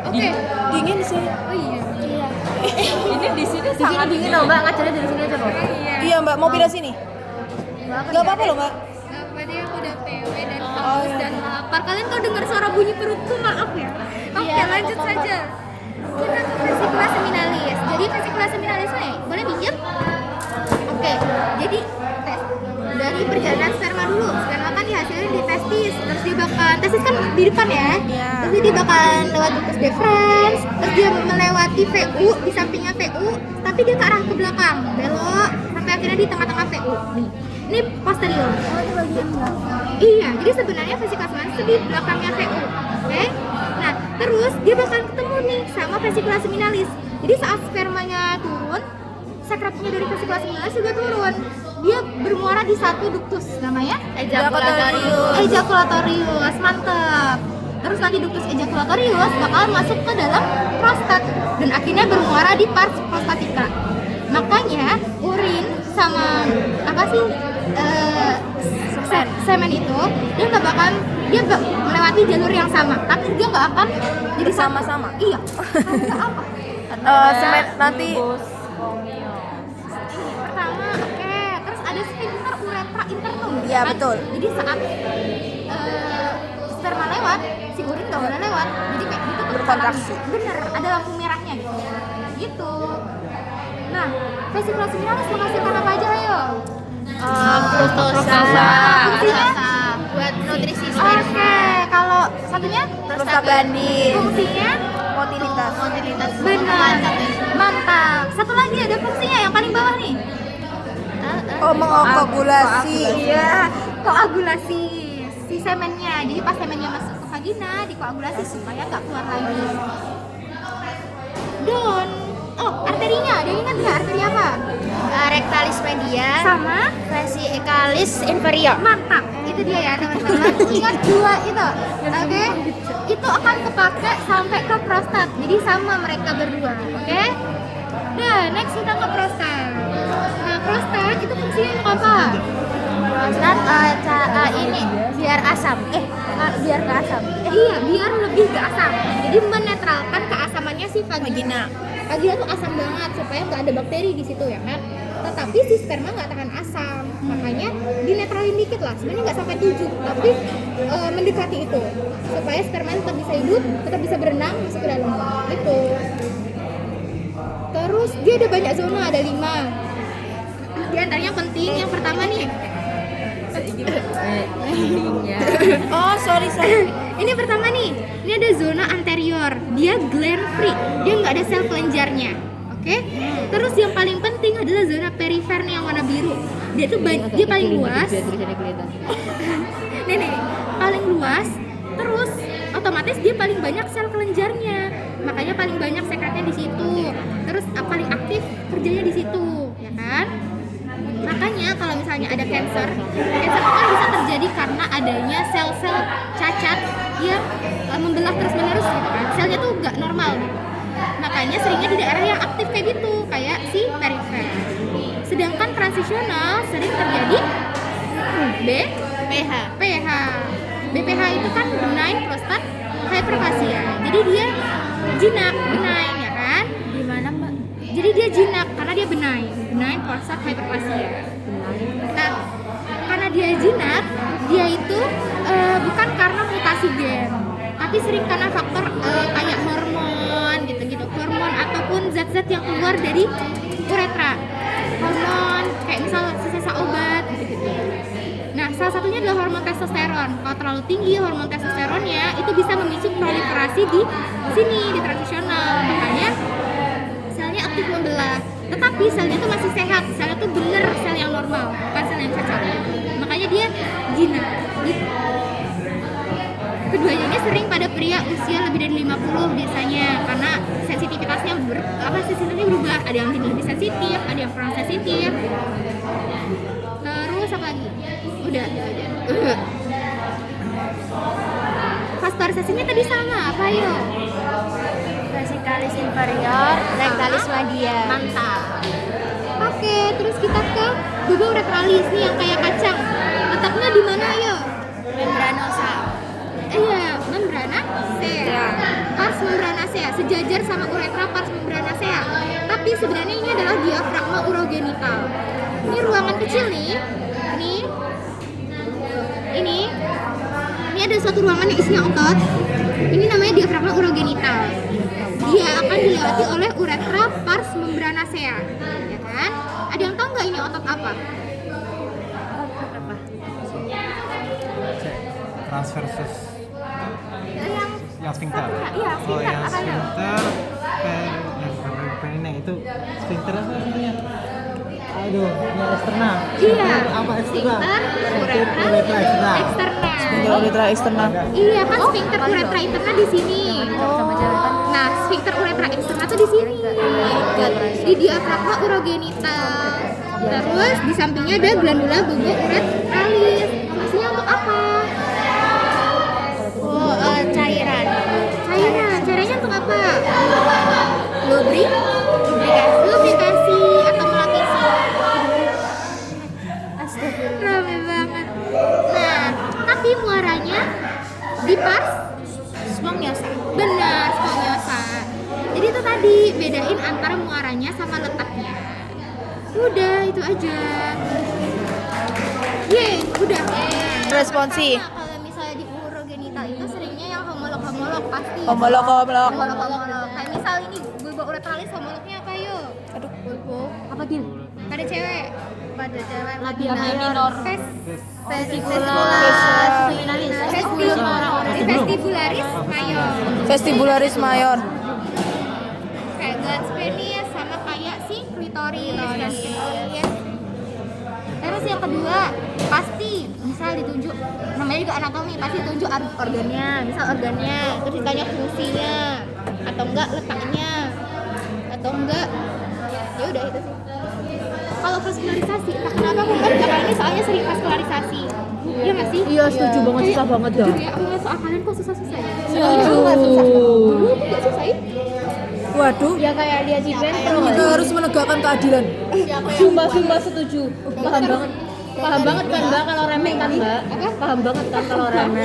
Oke. Dingin sih. Oh iya. Ini di sini sangat dingin loh Mbak, ngacaranya dari sini aja loh. Iya Mbak, mau pindah sini? Gak apa-apa loh Mbak. Tadi aku udah PW dan Oh, haus iya. dan lapar. Kalian kalau dengar suara bunyi perutku, maaf ya. Oke, lanjut saja. Kita ke vesikulasi seminalis. Jadi vesikulasi seminalis nih, boleh minjem? Oke, jadi tes dari perjalanan sperma dulu. Sperma kan dihasilkan di testis, terus dia bakal testis kan di depan ya. Terus dia bakal lewat ductus deferens, terus dia melewati VU di sampingnya VU, tapi dia ke arah ke belakang, belok sampai akhirnya di tengah-tengah VU. Nih. Ini posterior. Oh, ini bagian belakang. Iya, jadi sebenarnya vesikulasi seminalis itu di belakangnya VU. Oke? Nah, terus dia bakal ketemu nih sama vesikulasi seminalis. Jadi saat spermanya turun, sekretnya dari vesikulasi seminalis juga turun. Dia bermuara di satu ductus namanya ejaculatorius. Mantap. Terus nanti ductus ejaculatorius bakal masuk ke dalam prostat dan akhirnya bermuara di pars prostatica. Makanya urin sama apa sih semen itu dia nggak bakal melewati jalur yang sama, tapi dia nggak akan jadi Sama-sama? Iya. Apa? Semen nanti Pertama, oke. Terus ada sphincter uretra internum. Iya, kan? betul. Jadi saat sperma lewat, si urin nggak boleh lewat. Jadi kayak gitu tuh Berkontraksi. bener, ada lampu merahnya gitu. Gitu. Nah, vesikulasi seminalis menghasilkan apa aja ayo? Fruktosa. Fungsinya? Buat nutrisi Oke, kalau satunya prostaglandin, fungsinya motilitas. benar, mantap. Satu lagi ada fungsinya yang paling bawah nih. Oh, mengokoagulasi. Iya, koagulasi si semennya. Jadi pas semennya masuk ke vagina, dikoagulasi supaya nggak keluar lagi. Arterinya, ada ingat nggak arteri apa? Rectalis media Sama vesikalis inferior. mantap, itu dia ya teman-teman. Ingat dua itu, oke? Itu akan kepake sampai ke prostat. Jadi sama mereka berdua, oke? Nah, next kita ke prostat. Nah, prostat itu fungsinya untuk apa? Prostat ini biar asam. Biar ke asam. Iya, biar lebih ke asam. Jadi menetralkan keasamannya si vagina. Vagina tuh asam banget supaya nggak ada bakteri di situ ya kan. Tetapi si sperma nggak tahan asam, makanya dinetralin dikit lah. Sebenarnya nggak sampai 7, tapi mendekati itu supaya sperma tetap bisa hidup, tetap bisa berenang masuk ke dalam. Itu. Terus dia ada banyak zona, ada 5. Di antaranya yang penting, yang pertama nih. Oh, sorry. Ini pertama nih, ini ada zona anterior, dia gland free, dia nggak ada sel kelenjarnya, oke? Terus yang paling penting adalah zona perifer nih yang warna biru, dia tuh dia paling luas, nih, paling luas, terus otomatis dia paling banyak sel kelenjarnya, makanya paling banyak sekretnya di situ, terus paling aktif kerjanya di situ, ya kan? Makanya kalau misalnya ada cancer itu kan bisa terjadi karena adanya sel-sel cacat yang membelah terus-menerus gitu kan. Selnya tuh nggak normal gitu. Makanya seringnya di daerah yang aktif kayak gitu, kayak si perifer. Sedangkan transisional sering terjadi PH. BPH itu kan benign prostate hyperplasia. Jadi dia jinak, benign ya kan? Gimana Mbak? Jadi dia jinak karena dia benign prostate hyperplasia. Nah, karena dia jinak, dia itu bukan karena mutasi gen, tapi sering karena faktor kayak hormon gitu-gitu, hormon ataupun zat-zat yang keluar dari uretra, hormon kayak misal sisa obat gitu-gitu. Nah, salah satunya adalah hormon testosteron. Kalau terlalu tinggi hormon testosteronnya, itu bisa memicu proliferasi di sini di transisional. Makanya selnya aktif membelah, tetapi selnya tuh masih sehat, selnya tuh bener sel yang normal, bukan sel yang cacat. Makanya dia jinak gitu. Keduanya ini sering pada pria usia lebih dari 50 biasanya, karena sensitivitasnya sensitifnya berubah, ada yang lebih sensitif, ada yang kurang sensitif. Terus apa lagi? Udah itu aja. Vaskularisasinya tadi sama, apa yuk? Vesikalis inferior, rectalis media. Mantap. Oke, terus kita ke buba uretralis nih yang kayak kacang. Letaknya di mana ya? Membranosa. Iya, membrana C. Pars membrana C. sejajar sama uretra pars membranacea. Tapi sebenarnya ini adalah diafragma urogenital. Ini ruangan kecil nih. Ini ada suatu ruangan yang isinya otot. Ini namanya diafragma urogenital. Dia akan dilewati oleh uretra pars membranacea, ya kan? Ada yang tahu nggak ini otot apa? Transversus yang sphincter. Iya, Oh, sphincter. yang Apa ya? sphincter perineum itu sphincter apa namanya? Aduh, yang eksternal. Iya. Apa eksternal? Sphincter Uretra eksternal. eksternal. Uretra eksternal. Iya kan sphincter uretra interna di sini. Nah, sphincter uretra eksterna tuh di sini. Di diafragma urogenital. Terus di sampingnya ada glandula bulbo uretralis. Fungsinya untuk apa? Oh, cairan. Cairannya untuk apa? Lubrikasi atau melapisi. Rame banget. Nah, tapi muaranya di pars Spongiosum. benar, spongiosa. Jadi itu tadi bedain antara muaranya sama letaknya. Udah itu aja. Yeay, udah. Responsi. Nah, kalau misalnya di urogenital itu seringnya yang homolog pasti. Homolog. Kayak misal ini bulbo uretralis homolognya apa yuk? Aduh. Bulbo. Apa Gil? Pada cewek. Labia minor. Vestibularis mayor. Vestibularis mayor. Kayak glans penis sama kayak si klitoris. Ya. Terus yang kedua pasti misal ditunjuk, namanya juga anatomi, pasti ditunjuk organnya, misal organnya, terus ditanya fungsinya atau enggak letaknya atau enggak, ya udah itu sih. Kalau vaskularisasi, entah kenapa aku kan belakangan ini soalnya sering vaskularisasi. Iya nggak sih? Iya, setuju banget, susah banget dah. Jujur ya, aku nggak soal kalian kok susah-susah ya? Iya. Aku nggak susah. Dulu aku nggak susah ya? Waduh. Ya kayak dia di Ventro. Kita harus menegakkan keadilan. Sumpah setuju. Paham banget kan Mbak kalau remeh kan Mbak? Paham banget kan kalau remeh.